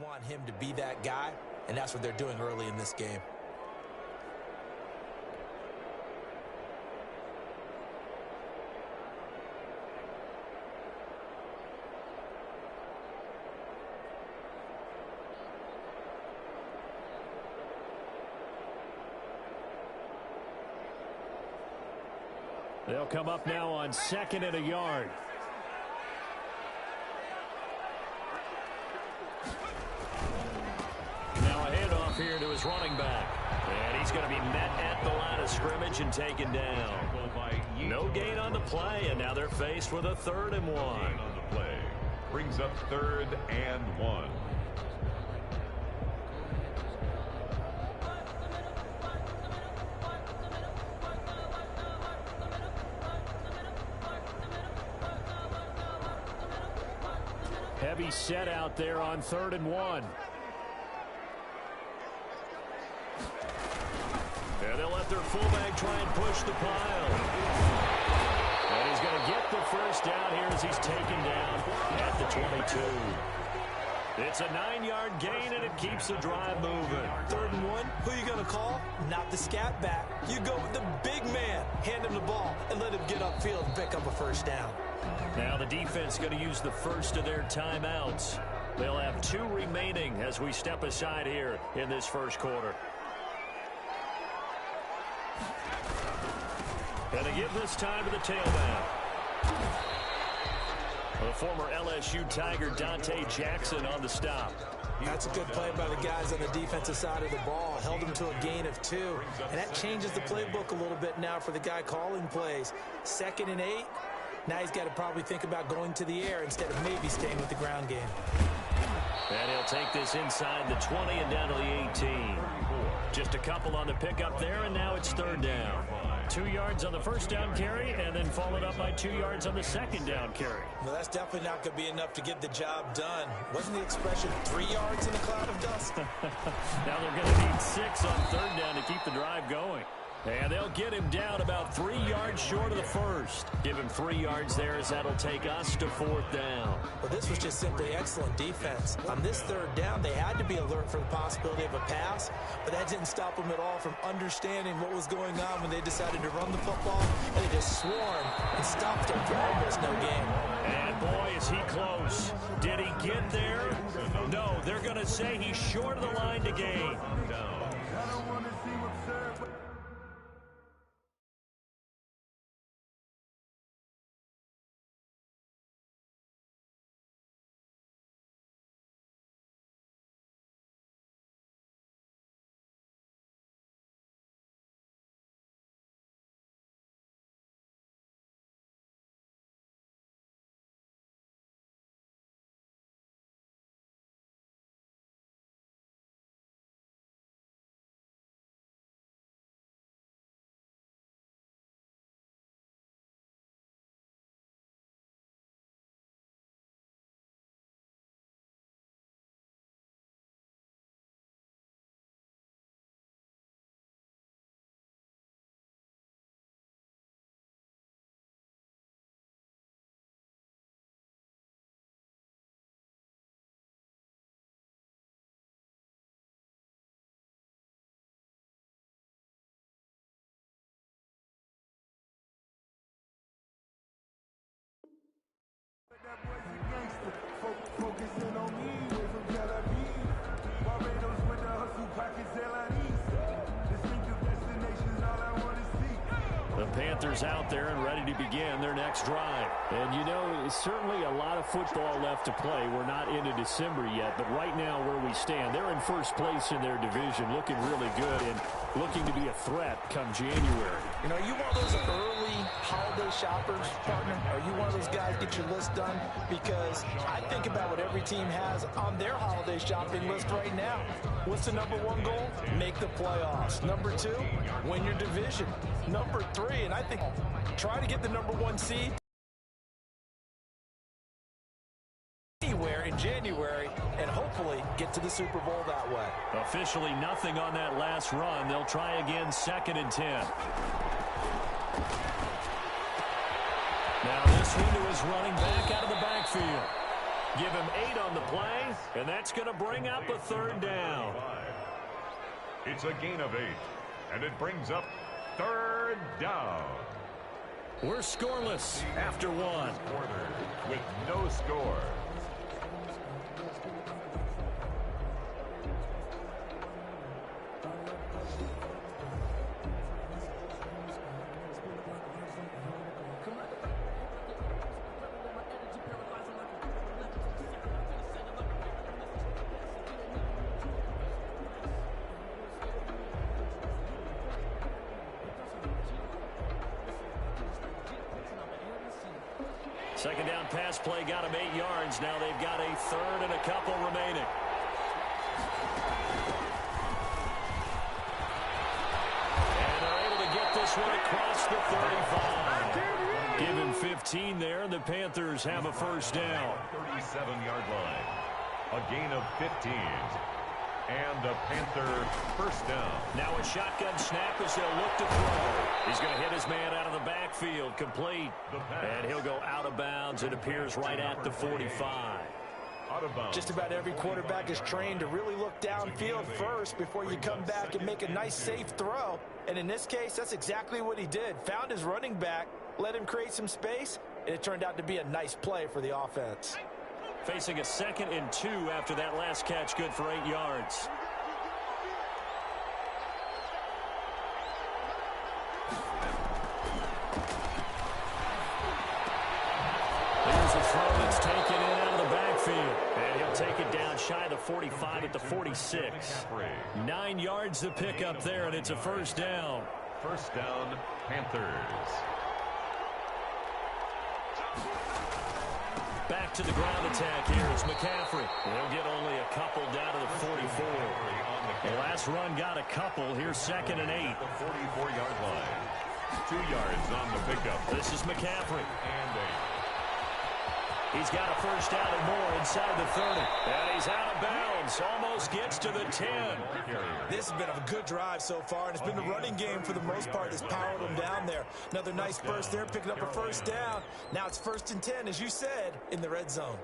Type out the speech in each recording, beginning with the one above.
want him to be that guy, and that's what they're doing early in this game. They'll come up now on 2nd and a yard. Now a handoff here to his running back. And he's going to be met at the line of scrimmage and taken down. No gain on the play, and now they're faced with a 3rd and 1. On the play brings up 3rd and 1. Heavy set out there on 3rd and 1. And they'll let their fullback try and push the pile. And he's going to get the first down here as he's taken down at the 22. It's a 9-yard gain, and it keeps the drive moving. 3rd and 1, who you going to call? Not the scat back. You go with the big man. Hand him the ball and let him get upfield and pick up a first down. Now the defense going to use the first of their timeouts. They'll have 2 remaining as we step aside here in this first quarter. And they give this time to the tailback. The former LSU Tiger Dante Jackson on the stop. That's a good play by the guys on the defensive side of the ball. Held him to a gain of 2. And that changes the playbook a little bit now for the guy calling plays. 2nd and 8. Now he's got to probably think about going to the air instead of maybe staying with the ground game. And he'll take this inside the 20 and down to the 18. Just a couple on the pickup there, and now it's 3rd down. 2 yards on the first down carry, and then followed up by 2 yards on the second down carry. Well, that's definitely not going to be enough to get the job done. Wasn't the expression 3 yards in a cloud of dust? Now they're going to need 6 on 3rd down to keep the drive going. And they'll get him down about 3 yards short of the first. Give him 3 yards there as that'll take us to 4th down. Well, this was just simply excellent defense. On this 3rd down, they had to be alert for the possibility of a pass, but that didn't stop them at all from understanding what was going on when they decided to run the football, and they just swarmed and stopped them for almost no gain. And boy, is he close. Did he get there? No, they're going to say he's short of the line to gain. The Panthers out there and ready to begin their next drive. And you know, certainly a lot of football left to play. We're not into December yet, but right now where we stand, they're in first place in their division, looking really good and looking to be a threat come January. You know, you one of those early holiday shoppers, partner? Are you one of those guys get your list done? Because I think about what every team has on their holiday shopping list right now. What's the number 1 goal? Make the playoffs. Number 2, win your division. Number 3, and I think try to get the number 1 seed anywhere in January and hopefully get to the Super Bowl that way. Officially nothing on that last run. They'll try again 2nd and 10. Now this one to his running back out of the backfield. Give him 8 on the play, and that's going to bring up a third down. It's a gain of 8, and it brings up third down. We're scoreless after 1. Quarter with no score. Second down pass play got him 8 yards. Now they've got a third and a couple remaining. And they're able to get this one across the 35. Give him 15 there, and the Panthers have a first down. 37-yard line. A gain of 15. And the Panther first down. Now a shotgun snap as they'll look to throw. He's going to hit his man out of the backfield, complete. And he'll go out of bounds. It appears right at the 45. Out of bounds. Just about every quarterback is trained to really look downfield first before you come back and make a nice, safe throw. And in this case, that's exactly what he did. Found his running back, let him create some space, and it turned out to be a nice play for the offense. Facing a 2nd and 2 after that last catch, good for 8 yards. Here's a throw that's taken in out of the backfield. And he'll take it down shy of the 45 at the 46. 9 yards to pick up there, and it's a first down. First down, Panthers. Back to the ground attack here is McCaffrey. They'll get only a couple down to the 44. The last run got a couple. Here's 2nd and 8. The 44-yard line. 2 yards on the pickup. This is McCaffrey. And 8. He's got a first down and more inside the 30. And he's out of bounds. Almost gets to the 10. This has been a good drive so far, and it's been the running game for the most part that's powered them down there. Another nice burst there, picking up a first down. Now it's 1st and 10, as you said, in the red zone.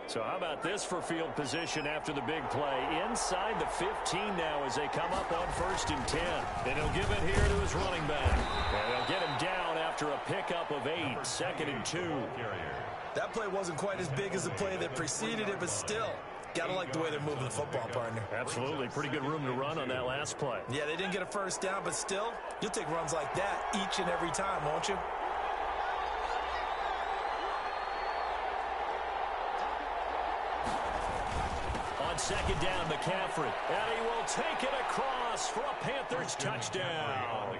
So how about this for field position after the big play? Inside the 15 now as they come up on 1st and 10. And he'll give it here to his running back. And they'll get him down after a pickup of 8. 2nd and 2. That play wasn't quite as big as the play that preceded it, but still, got to like the way they're moving the football, partner. Absolutely. Pretty good room to run on that last play. Yeah, they didn't get a first down, but still, you'll take runs like that each and every time, won't you? On 2nd down, McCaffrey. And he will take it across for a Panthers touchdown.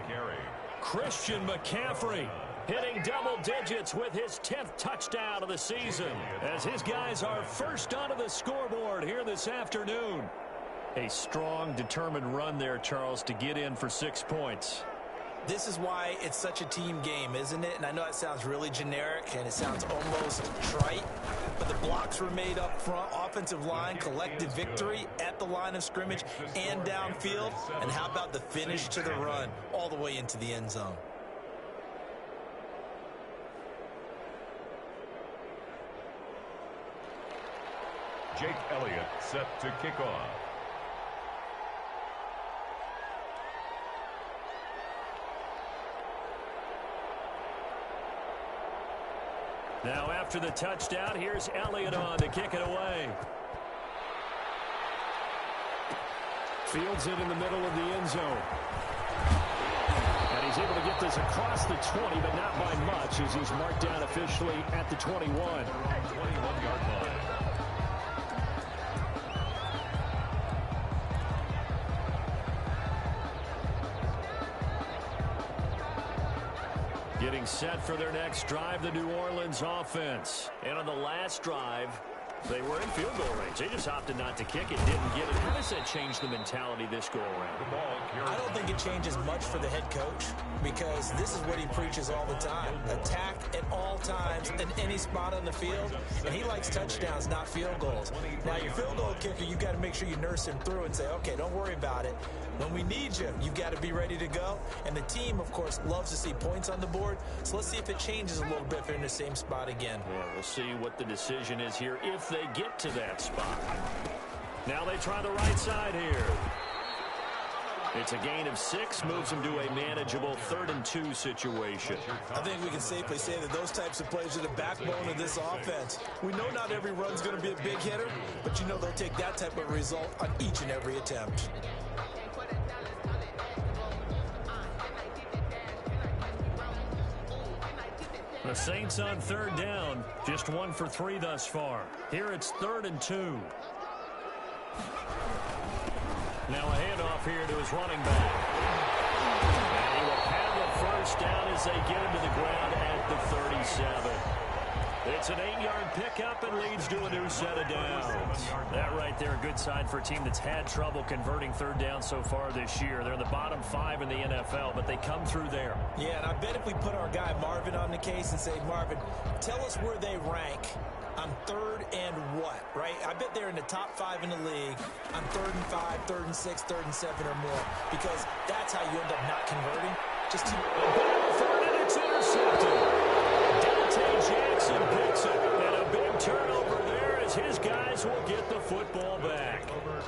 Christian McCaffrey hitting double digits with his 10th touchdown of the season as his guys are first onto the scoreboard here this afternoon. A strong, determined run there, Charles, to get in for 6 points. This is why it's such a team game, isn't it? And I know it sounds really generic and it sounds almost trite, but the blocks were made up front, offensive line, collective victory at the line of scrimmage and downfield. And how about the finish to the run all the way into the end zone? Jake Elliott set to kick off. Now after the touchdown, here's Elliott on to kick it away. Fields it in the middle of the end zone. And he's able to get this across the 20, but not by much as he's marked down officially at the 21. 21-yard line. Getting set for their next drive, the New Orleans offense. And on the last drive, They were in field goal range. They just opted not to kick it, didn't get it. How does that change the mentality this go around? I don't think it changes much for the head coach because this is what he preaches all the time. Attack at all times in any spot on the field. And he likes touchdowns, not field goals. Now, your field goal kicker, you've got to make sure you nurse him through and say, okay, don't worry about it. When we need you, you've got to be ready to go. And the team, of course, loves to see points on the board. So let's see if it changes a little bit if they're in the same spot again. Yeah, we'll see what the decision is here if they get to that spot. Now they try the right side here. It's a gain of 6, moves them to a manageable 3rd and 2 situation. I think we can safely say that those types of plays are the backbone of this offense. We know not every run's going to be a big hitter, but you know they'll take that type of result on each and every attempt. The Saints on 3rd down, just 1 for 3 thus far. Here it's 3rd and 2. Now a handoff here to his running back. And he will have the 1st down as they get him to the ground at the 37. It's an 8-yard pickup and leads to a new set of downs. That right there, a good sign for a team that's had trouble converting 3rd down so far this year. They're in the bottom 5 in the NFL, but they come through there. Yeah, and I bet if we put our guy Marvin on the case and say, Marvin, tell us where they rank on 3rd and what, right? I bet they're in the top 5 in the league on 3rd and 5, 3rd and 6, 3rd and 7 or more, because that's how you end up not converting. Just keep... And it's intercepted. Jackson picks it, and a big turnover there as his guys will get the football back.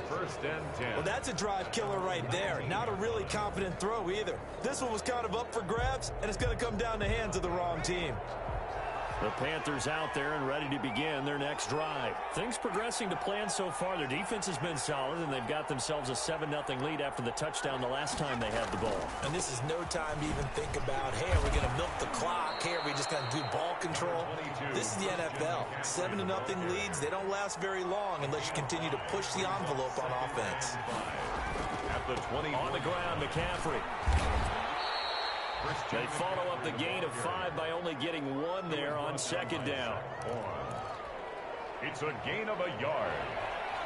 1st and 10. Well, that's a drive killer right there. Not a really confident throw either. This one was kind of up for grabs, and it's going to come down the hands of the wrong team. The Panthers out there and ready to begin their next drive. Things progressing to plan so far. Their defense has been solid, and they've got themselves a 7-0 lead after the touchdown the last time they had the ball. And this is no time to even think about, hey, are we going to milk the clock? Hey, are we just going to do ball control? This is the NFL. 7-0 leads, they don't last very long unless you continue to push the envelope on offense. At the 20. On the ground, McCaffrey. They follow up the gain of 5 by only getting 1 there on 2nd down. It's a gain of a yard.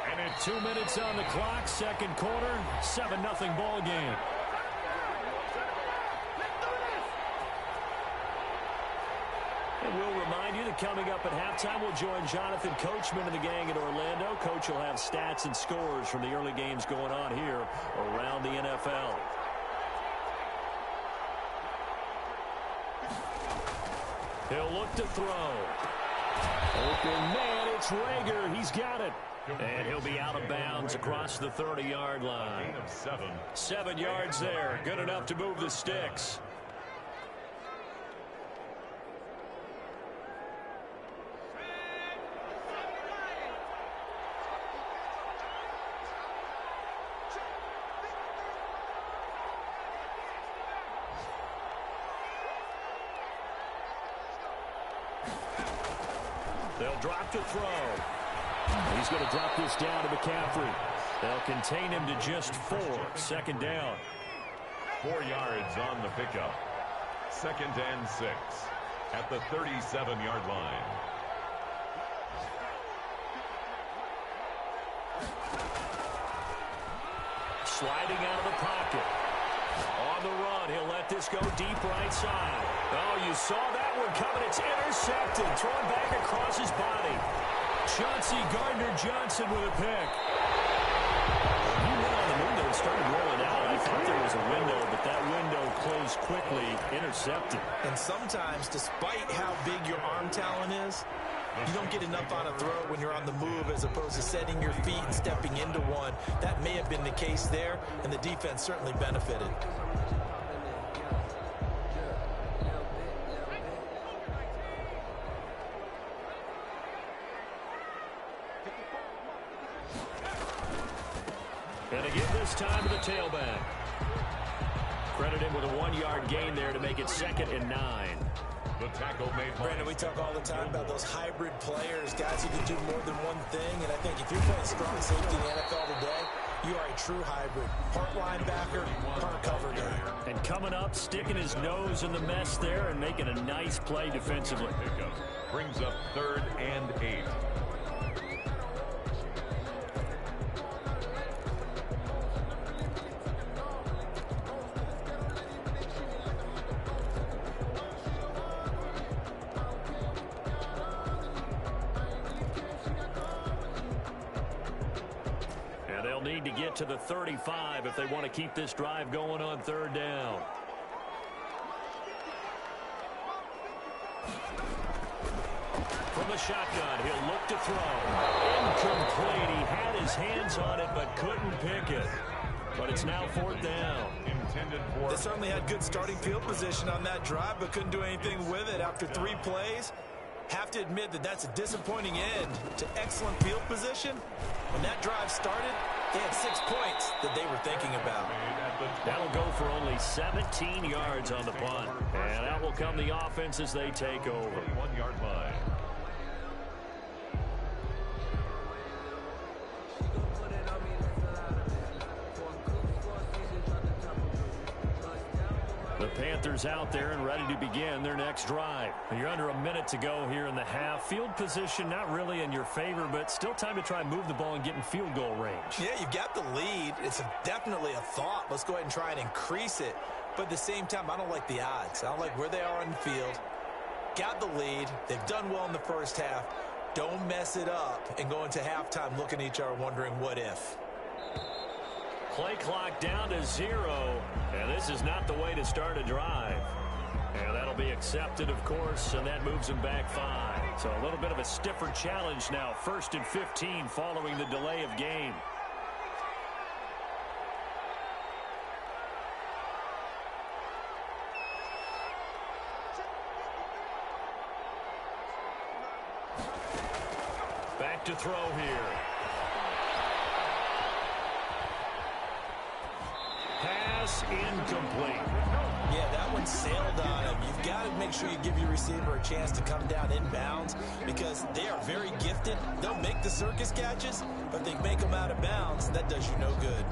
And it's 2 minutes on the clock, 2nd quarter, 7-0 ball game. And we'll remind you that coming up at halftime, we'll join Jonathan Coachman and the gang in Orlando. Coach will have stats and scores from the early games going on here around the NFL. He'll look to throw. Open man, it's Rager. He's got it. And he'll be out of bounds across the 30-yard line. Gain of 7. 7 yards there. Good enough to move the sticks. They'll drop to throw. He's going to drop this down to McCaffrey. They'll contain him to just 4. 2nd down. 4 yards on the pickup. 2nd and 6 at the 37-yard line. Sliding out of the pocket. On the run, he'll let this go deep right side. Oh, you saw that one coming. It's intercepted. Thrown back across his body. Chauncey Gardner-Johnson with a pick. He went on the window and started rolling out. I thought there was a window, but that window closed quickly. Intercepted. And sometimes, despite how big your arm talent is, you don't get enough on a throw when you're on the move as opposed to setting your feet and stepping into one. That may have been the case there, and the defense certainly benefited. And again this time to the tailback. Credit him with a 1-yard gain there to make it 2nd and 9. The tackle made. Brandon, we talk all the time about those hybrid players, guys who can do more than one thing. And I think if you're playing strong safety in the NFL today, you are a true hybrid. Part linebacker, part cover guy. And coming up, sticking his nose in the mess there and making a nice play defensively. Pickup brings up 3rd and 8. They'll need to get to the 35 if they want to keep this drive going on third down. From the shotgun, he'll look to throw. Incomplete. He had his hands on it but couldn't pick it. But it's now fourth down. They certainly had good starting field position on that drive, but couldn't do anything with it after 3 plays. Have to admit that that's a disappointing end to excellent field position. When that drive started, they had 6 points that they were thinking about. That'll go for only 17 yards on the punt. And that will come the offense as they take over. 1-yard line. The Panthers out there and ready to begin their next drive. You're under a minute to go here in the half. Field position not really in your favor, but still time to try and move the ball and get in field goal range. Yeah, you've got the lead. It's definitely a thought. Let's go ahead and try and increase it. But at the same time, I don't like the odds. I don't like where they are on the field. Got the lead. They've done well in the first half. Don't mess it up and go into halftime looking at each other wondering what if. Play clock down to 0, and this is not the way to start a drive. And that'll be accepted, of course, and that moves them back 5. So a little bit of a stiffer challenge now. 1st and 15 following the delay of game. Back to throw here. Pass incomplete. Yeah, that one sailed on him. You've got to make sure you give your receiver a chance to come down inbounds because they are very gifted. They'll make the circus catches, but they make them out of bounds. That does you no good.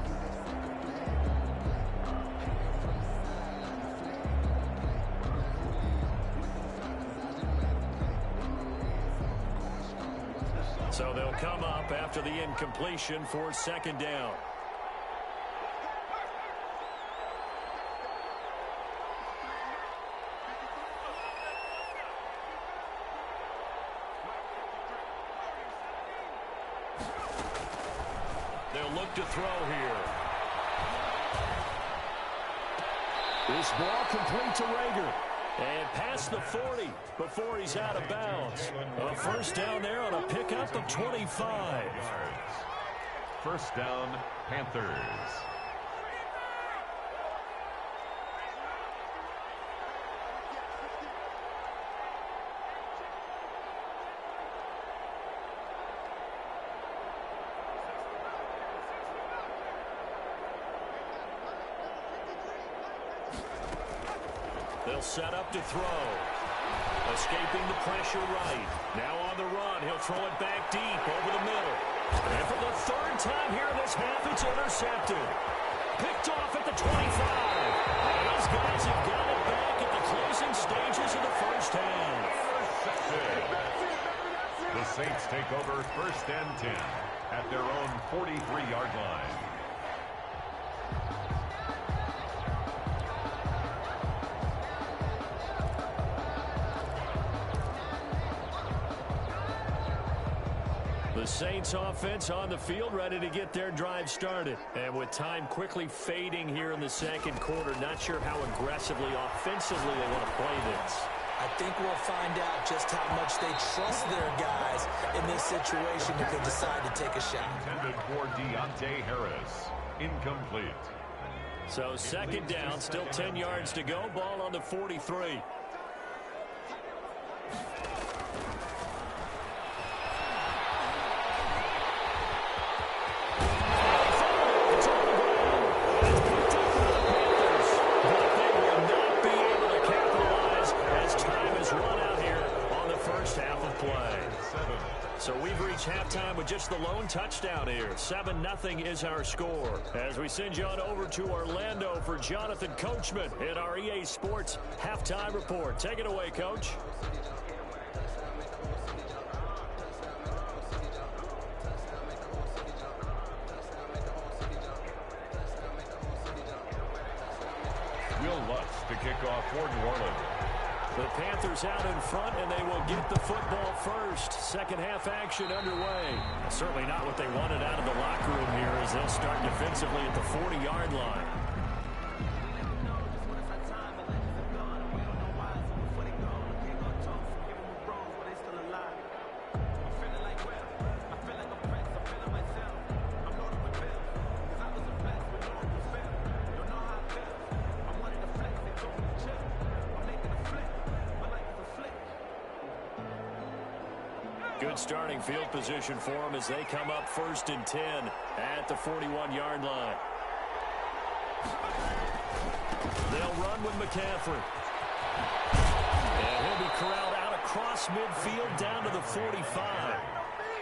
So they'll come up after the incompletion for 2nd down. They'll look to throw here. This ball complete to Rager. And past the 40 before he's out of bounds. A 1st down there on a pickup of 25. 1st down, Panthers. They'll set up to throw. Escaping the pressure right. Now on the run. He'll throw it back deep over the middle. And for the 3rd time here in this half, it's intercepted. Picked off at the 25. And those guys have got it back at the closing stages of the first half. The Saints take over 1st and 10 at their own 43-yard line. The Saints offense on the field ready to get their drive started. And with time quickly fading here in the 2nd quarter, not sure how aggressively, offensively they want to play this. I think we'll find out just how much they trust their guys in this situation if they decide to take a shot. Intended for Deontay Harris. Incomplete. So 2nd down, still 10 yards to go. Ball on the 43. So we've reached halftime with just the lone touchdown here. 7-0 is our score. As we send you on over to Orlando for Jonathan Coachman in our EA Sports Halftime Report. Take it away, Coach. Will Lutz to kick off for New Orleans. The Panthers out in front, and they will get the football first. Second half action underway. Certainly not what they wanted out of the locker room here as they'll start defensively at the 40-yard line. Good starting field position for them as they come up 1st and 10 at the 41-yard line. They'll run with McCaffrey. And he'll be corralled out across midfield down to the 45.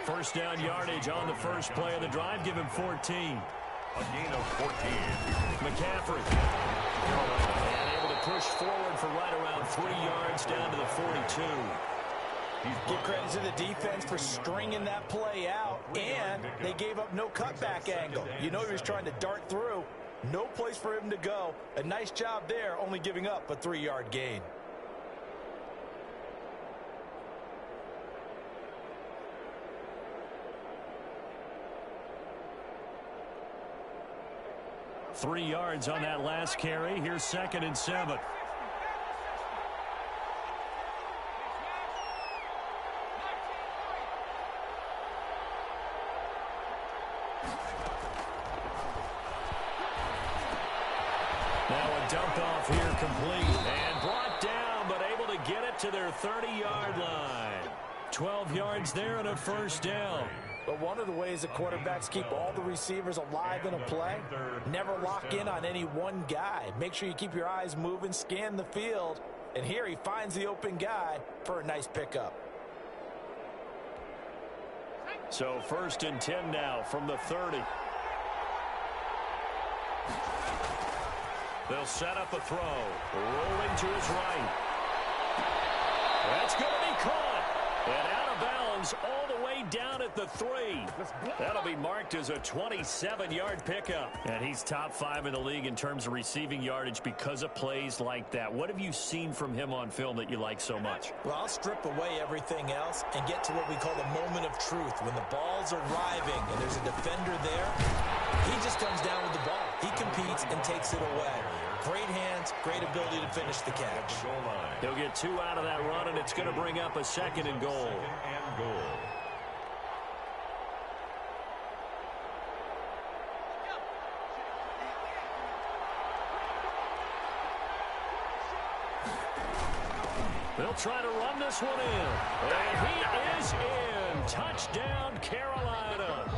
First down yardage on the first play of the drive. Give him 14. A gain of 14. McCaffrey. And able to push forward for right around 3 yards down to the 42. Give credit to the defense for stringing that play out, and they gave up no cutback angle. You know he was trying to dart through. No place for him to go. A nice job there, only giving up a 3-yard gain. Three yards on that last carry. Here's 2nd and 7. Dump off here complete and brought down, but able to get it to their 30-yard line. 12 yards there and a first down. But one of the ways that quarterbacks keep all the receivers alive in a play, never lock in on any one guy. Make sure you keep your eyes moving, scan the field, and here he finds the open guy for a nice pickup. So 1st and 10 now from the 30. They'll set up a throw. Rolling to his right. That's going to be caught. And out of bounds all the way down at the 3. That'll be marked as a 27-yard pickup. And he's top 5 in the league in terms of receiving yardage because of plays like that. What have you seen from him on film that you like so much? Well, I'll strip away everything else and get to what we call the moment of truth. When the ball's arriving and there's a defender there, he just comes down with the ball. He competes and takes it away. Great hands, great ability to finish the catch. He'll get 2 out of that run, and it's going to bring up a 2nd and goal. They'll try to run this one in. And he is in. Touchdown, Carolina.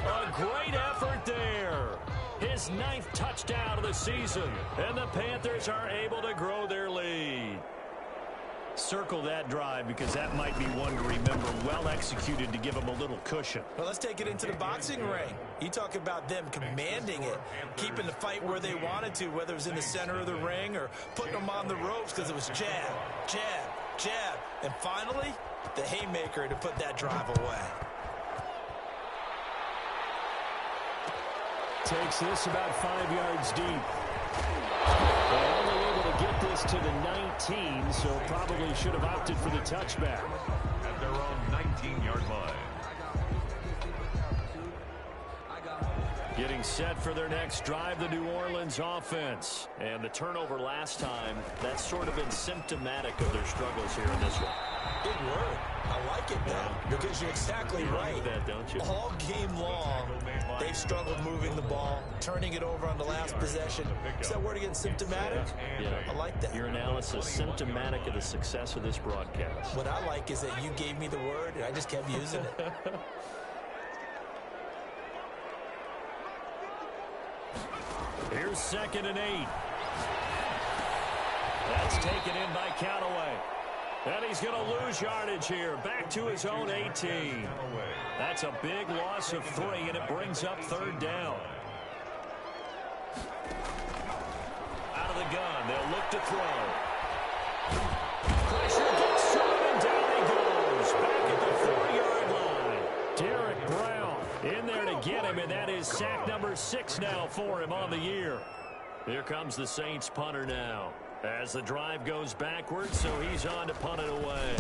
A great effort there. His 9th touchdown of the season. And the Panthers are able to grow their lead. Circle that drive because that might be one to remember. Well executed to give them a little cushion. Well, let's take it into the boxing ring. You talk about them commanding it, keeping the fight where they wanted to, whether it was in the center of the ring or putting them on the ropes because it was jab, jab, jab. And finally, the haymaker to put that drive away. Takes this about 5 yards deep. They're only able to get this to the 19, so probably should have opted for the touchback. At their own 19-yard line. Getting set for their next drive, the New Orleans offense. And the turnover last time, that's sort of been symptomatic of their struggles here in this one. Big word. I like it, though, because you're exactly right. Like that, don't you? All game long, they've struggled moving the ball, turning it over on the last possession. Is that word again, symptomatic? Yeah. I like that. Your analysis, symptomatic of the success of this broadcast. What I like is that you gave me the word, and I just kept using it. Here's 2nd and 8. That's taken in by Callaway. And he's going to lose yardage here. Back to his own 18. That's a big loss of 3, and it brings up 3rd down. Out of the gun. They'll look to throw. Pressure gets to him, and down he goes. Back at the 4-yard line. Derek Brown in there to get him, and that is sack number 6 now for him on the year. Here comes the Saints punter now. As the drive goes backwards, so he's on to punt it away.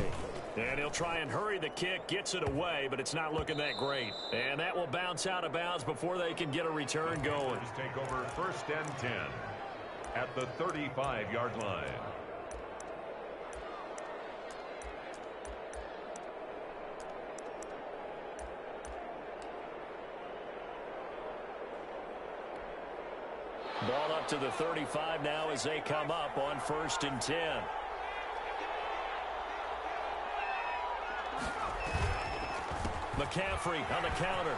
And he'll try and hurry the kick, gets it away, but it's not looking that great. And that will bounce out of bounds before they can get a return going. Take over 1st and 10 at the 35-yard line. Ball up to the 35 now as they come up on 1st and 10. McCaffrey on the counter.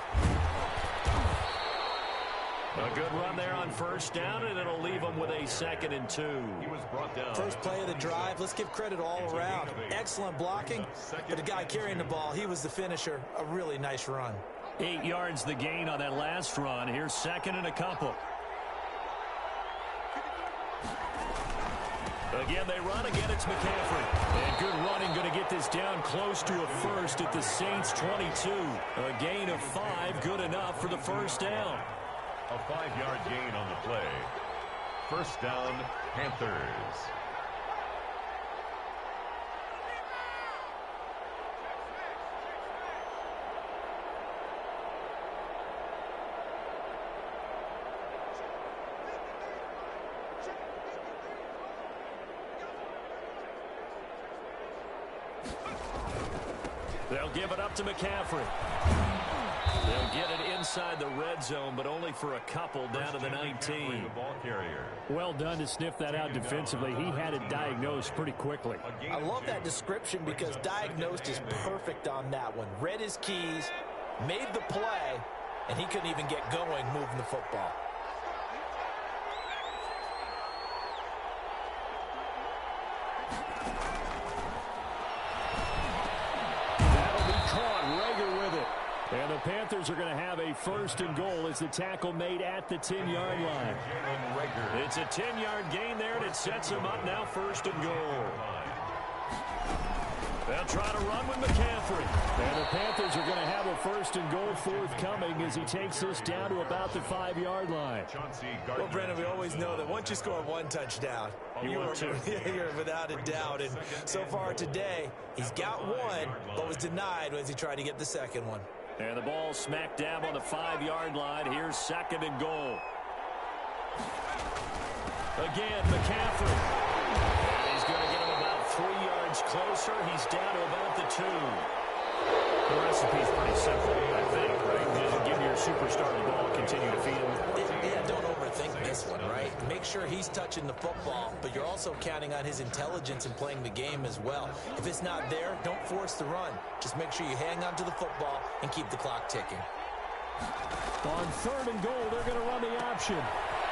A good run there on 1st down, and it'll leave them with a 2nd and 2. He was brought down. First play of the drive. Let's give credit all around. Excellent blocking, but the guy carrying the ball, he was the finisher. A really nice run. 8 yards the gain on that last run. Here's 2nd and a couple. Again, they run. Again, it's McCaffrey. And good running, going to get this down close to a 1st at the Saints' 22. A gain of 5, good enough for the 1st down. A 5-yard gain on the play. 1st down, Panthers. They'll give it up to McCaffrey. They'll get it inside the red zone, but only for a couple down to the 19. Well done to sniff that out defensively. He had it diagnosed pretty quickly. I love that description because diagnosed is perfect on that one. Read his keys, made the play, and he couldn't even get going moving the football. And the Panthers are going to have a 1st and goal as the tackle made at the 10-yard line. It's a 10-yard gain there, and it sets him up now 1st and goal. They'll try to run with McCaffrey. And the Panthers are going to have a 1st and goal forthcoming as he takes this down to about the 5-yard line. Well, Brandon, we always know that once you score 1 touchdown, you're without a doubt. And so far today, he's got 1, but was denied as he tried to get the 2nd one. And the ball smack dab on the 5-yard line. Here's 2nd and goal. Again, McCaffrey. And he's going to get him about 3 yards closer. He's down to about the 2. The recipe's pretty simple, I think, right? Just give your superstar the ball, continue to feed him. Yeah, don't overthink this one, right? Make sure he's touching the football, but you're also counting on his intelligence in playing the game as well. If it's not there, don't force the run. Just make sure you hang on to the football and keep the clock ticking. On 3rd and goal, they're going to run the option.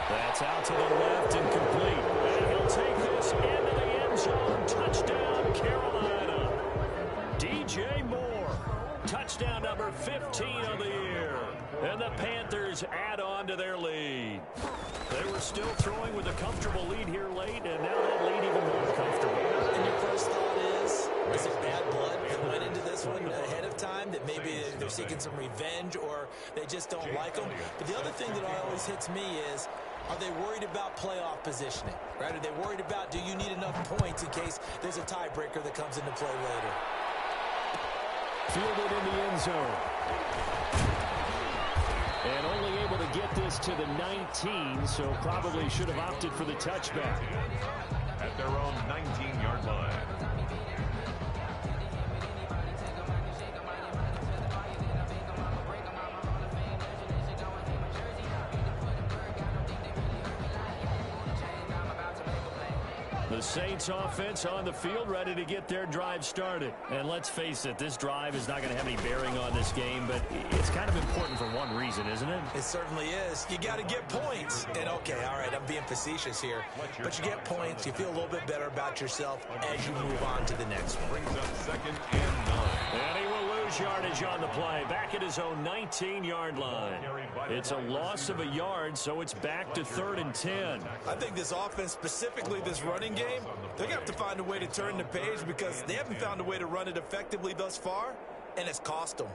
That's out to the left and complete. And he'll take this into the end zone. Touchdown, Carolina. DJ Moore. Touchdown number 15 of the year. And the Panthers add on to their lead. They were still throwing with a comfortable lead here late, and now that lead even more comfortable. And your first thought is it bad blood that went into this one ahead of time, that maybe they're seeking some revenge or they just don't like them? But the other thing that always hits me is, are they worried about playoff positioning? Right? Are they worried about, do you need enough points in case there's a tiebreaker that comes into play later? Fielded in the end zone. And only able to get this to the 19, so probably should have opted for the touchback. At their own 19-yard line. The Saints offense on the field, ready to get their drive started. And let's face it, this drive is not going to have any bearing on this game, but it's kind of important for one reason, isn't it? It certainly is. You got to get points. And okay, all right, I'm being facetious here, but you get points, you feel a little bit better about yourself as you move on to the next one. Brings up 2nd and 9. And he will lose yardage on the play, back at his own 19-yard line. It's a loss of a yard, so it's back to 3rd and 10. I think this offense, specifically this running game, they're going to have to find a way to turn the page because they haven't found a way to run it effectively thus far, and it's cost them.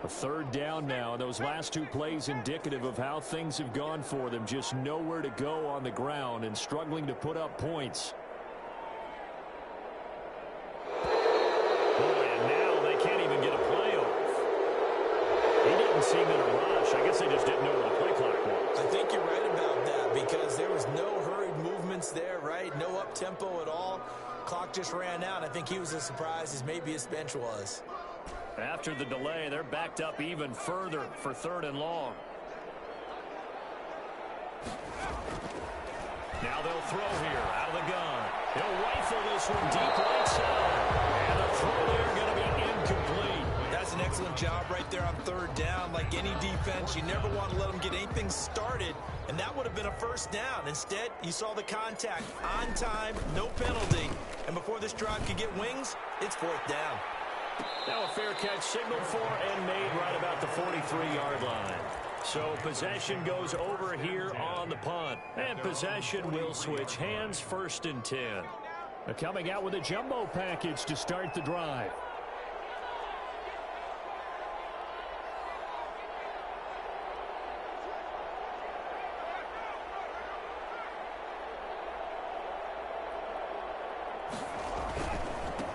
A third down now. Those last two plays indicative of how things have gone for them. Just nowhere to go on the ground and struggling to put up points. Boy, and now they can't even get a play off. He didn't seem in a rush. I guess they just didn't know where the play clock was. I think you're right about that because there was no hurried movements there, right? No up-tempo at all. Clock just ran out. I think he was as surprised as maybe his bench was. After the delay, they're backed up even further for 3rd and long. Now they'll throw here out of the gun. He'll rifle this one deep right side. And the throw there going to be incomplete. That's an excellent job right there on 3rd down. Like any defense, you never want to let them get anything started, and that would have been a 1st down. Instead, you saw the contact on time, no penalty, and before this drive could get wings, it's 4th down. Now a fair catch signaled for and made right about the 43-yard line. So possession goes over here on the punt. And possession will switch hands, 1st and 10. They're coming out with a jumbo package to start the drive.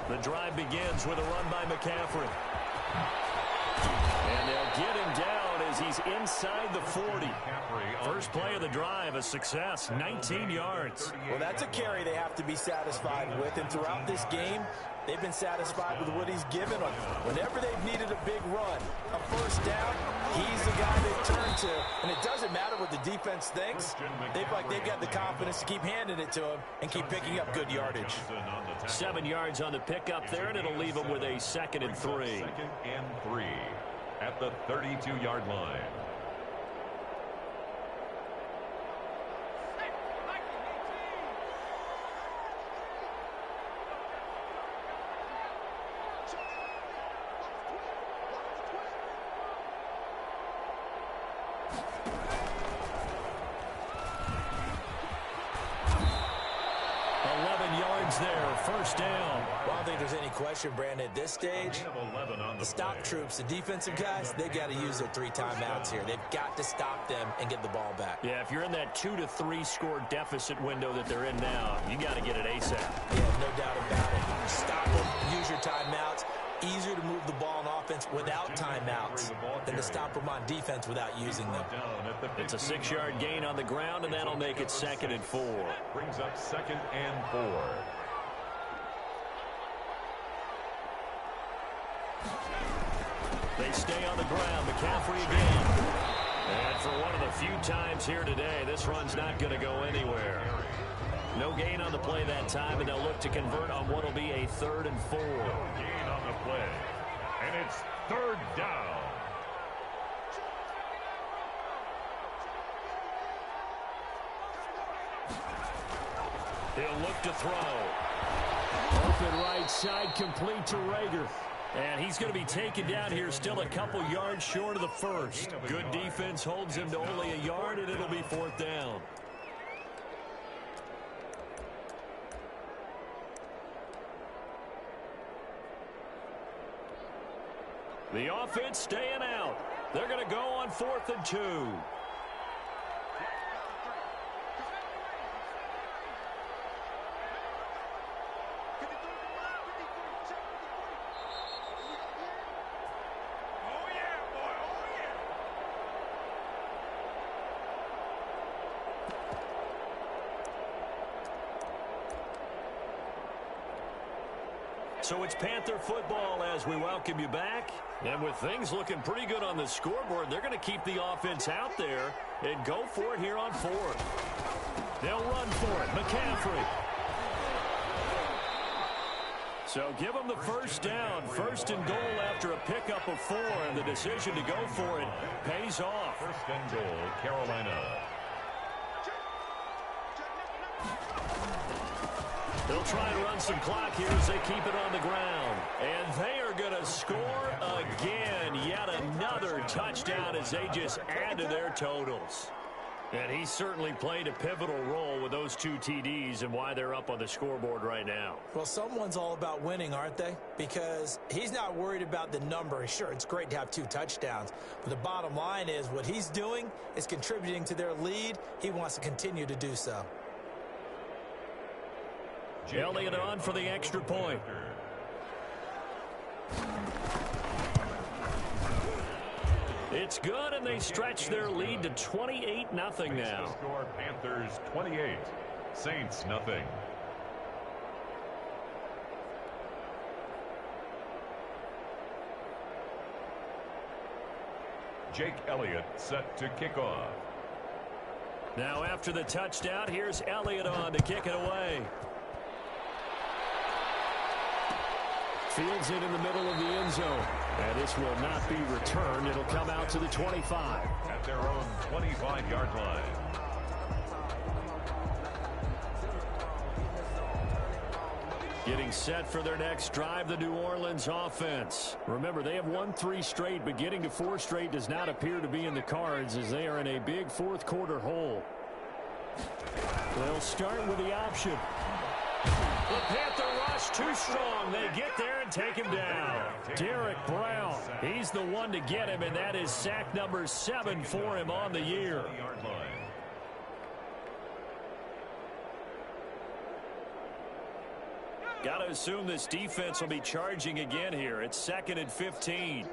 The drive begins with a run by McCaffrey. And they'll get him down as he's inside the 40. First play of the drive, a success, 19 yards. Well, that's a carry they have to be satisfied with, and throughout this game, they've been satisfied with what he's given them. Whenever they've needed a big run, a 1st down, he's the guy they've turned to. And it doesn't matter what the defense thinks. They've got the confidence to keep handing it to him and keep picking up good yardage. 7 yards on the pickup there, and it'll leave them with a 2nd and 3. 2nd and 3 at the 32-yard line. There, 1st down. Well, I don't think there's any question, Brandon, at this stage, the stop troops, the defensive guys, they've got to use their 3 timeouts here. They've got to stop them and get the ball back. Yeah, if you're in that 2 to 3 score deficit window that they're in now, you got to get it ASAP. Yeah, no doubt about it. Stop them, use your timeouts. Easier to move the ball on offense without timeouts than to stop them on defense without using them. It's a 6-yard gain on the ground, and that'll make it 2nd and 4. Brings up 2nd and 4. They stay on the ground. McCaffrey again. And for one of the few times here today, this run's not going to go anywhere. No gain on the play that time, and they'll look to convert on what will be a 3rd and 4. Gain on the play, and it's 3rd down. He'll look to throw. Open right side, complete to Rager. And he's going to be taken down here, still a couple yards short of the 1st. Good defense holds him to only a yard, and it'll be 4th down. The offense staying out. They're going to go on 4th and 2. So it's Panther football as we welcome you back. And with things looking pretty good on the scoreboard, they're going to keep the offense out there and go for it here on 4th. They'll run for it. McCaffrey. So give them the 1st down. 1st and goal after a pickup of 4. And the decision to go for it pays off. 1st and goal, Carolina. They'll try and run some clock here as they keep it on the ground. And they are going to score again. Yet another touchdown as they just add to their totals. And he certainly played a pivotal role with those 2 TDs and why they're up on the scoreboard right now. Well, someone's all about winning, aren't they? Because he's not worried about the number. Sure, it's great to have 2 touchdowns. But the bottom line is what he's doing is contributing to their lead. He wants to continue to do so. Elliott on for the extra point. It's good, and they stretch their lead to 28-0 now. Score Panthers 28, Saints nothing. Jake Elliott set to kick off. Now after the touchdown, here's Elliott on to kick it away. Fields it in the middle of the end zone. And this will not be returned. It'll come out to the 25. At their own 25-yard line. Getting set for their next drive, the New Orleans offense. Remember, they have won 3 straight, but getting to 4 straight does not appear to be in the cards as they are in a big fourth-quarter hole. They'll start with the option. The Panther rush too strong. They get there and take him down. Derek Brown, he's the one to get him, and that is sack number 7 for him on the year. Got to assume this defense will be charging again here. It's 2nd and 15.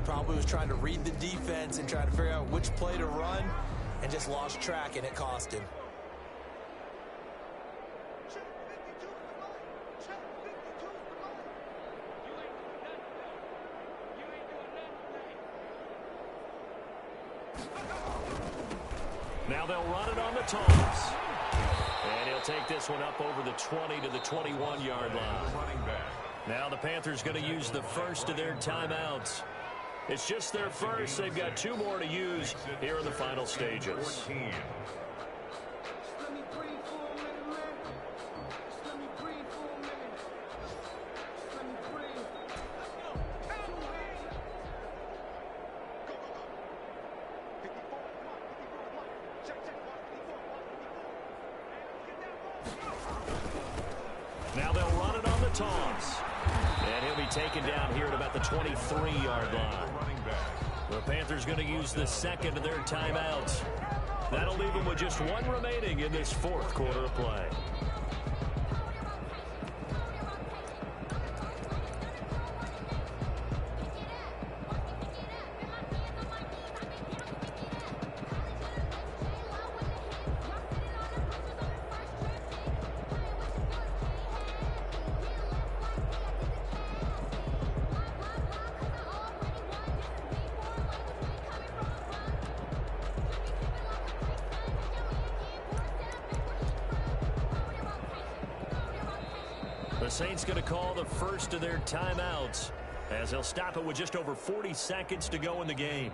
Probably was trying to read the defense and trying to figure out which play to run and just lost track, and it cost him. Now they'll run it on the toss. And he'll take this one up over the 20 to the 21-yard line. Now the Panthers going to use the first of their timeouts. It's just their first. They've got 2 more to use here in the final stages. Now they'll run it on the toss. And he'll be taken down here at about the 23-yard line. The Panthers going to use the second of their timeouts. That'll leave them with just 1 remaining in this fourth quarter of play. The Saints going to call the first of their timeouts as they'll stop it with just over 40 seconds to go in the game.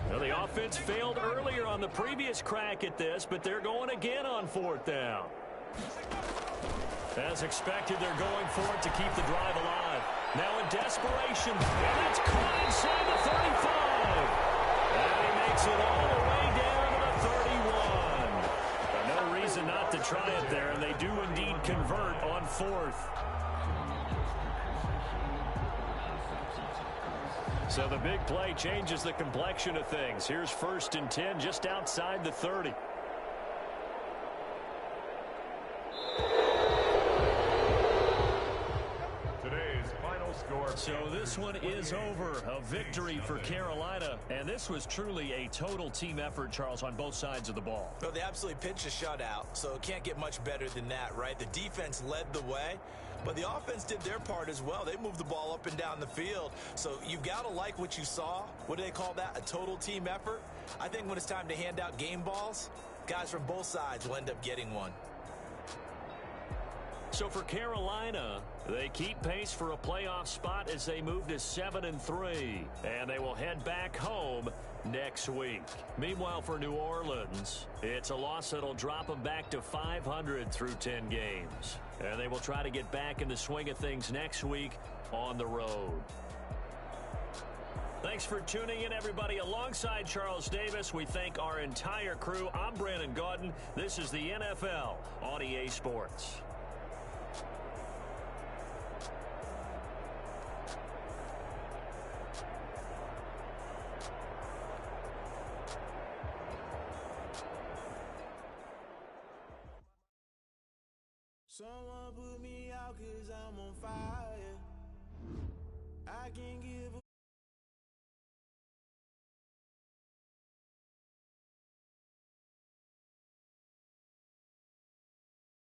Well, the offense failed earlier on the previous crack at this, but they're going again on 4th down. As expected, they're going for it to keep the drive alive. Now in desperation, and that's caught inside the 35. And he makes it all the way down to the 31. No reason not to try it there, and they do indeed convert on 4th. So the big play changes the complexion of things. Here's 1st and 10 just outside the 30. So this one is over. A victory for Carolina. And this was truly a total team effort, Charles, on both sides of the ball. Well, they absolutely pitched a shutout, so it can't get much better than that, right? The defense led the way, but the offense did their part as well. They moved the ball up and down the field. So you've got to like what you saw. What do they call that? A total team effort? I think when it's time to hand out game balls, guys from both sides will end up getting one. So for Carolina, they keep pace for a playoff spot as they move to 7-3, and they will head back home next week. Meanwhile, for New Orleans, it's a loss that'll drop them back to 500 through 10 games, and they will try to get back in the swing of things next week on the road. Thanks for tuning in, everybody. Alongside Charles Davis, we thank our entire crew. I'm Brandon Gaudin. This is the NFL on EA Sports. Someone put me out 'cause I'm on fire. I can give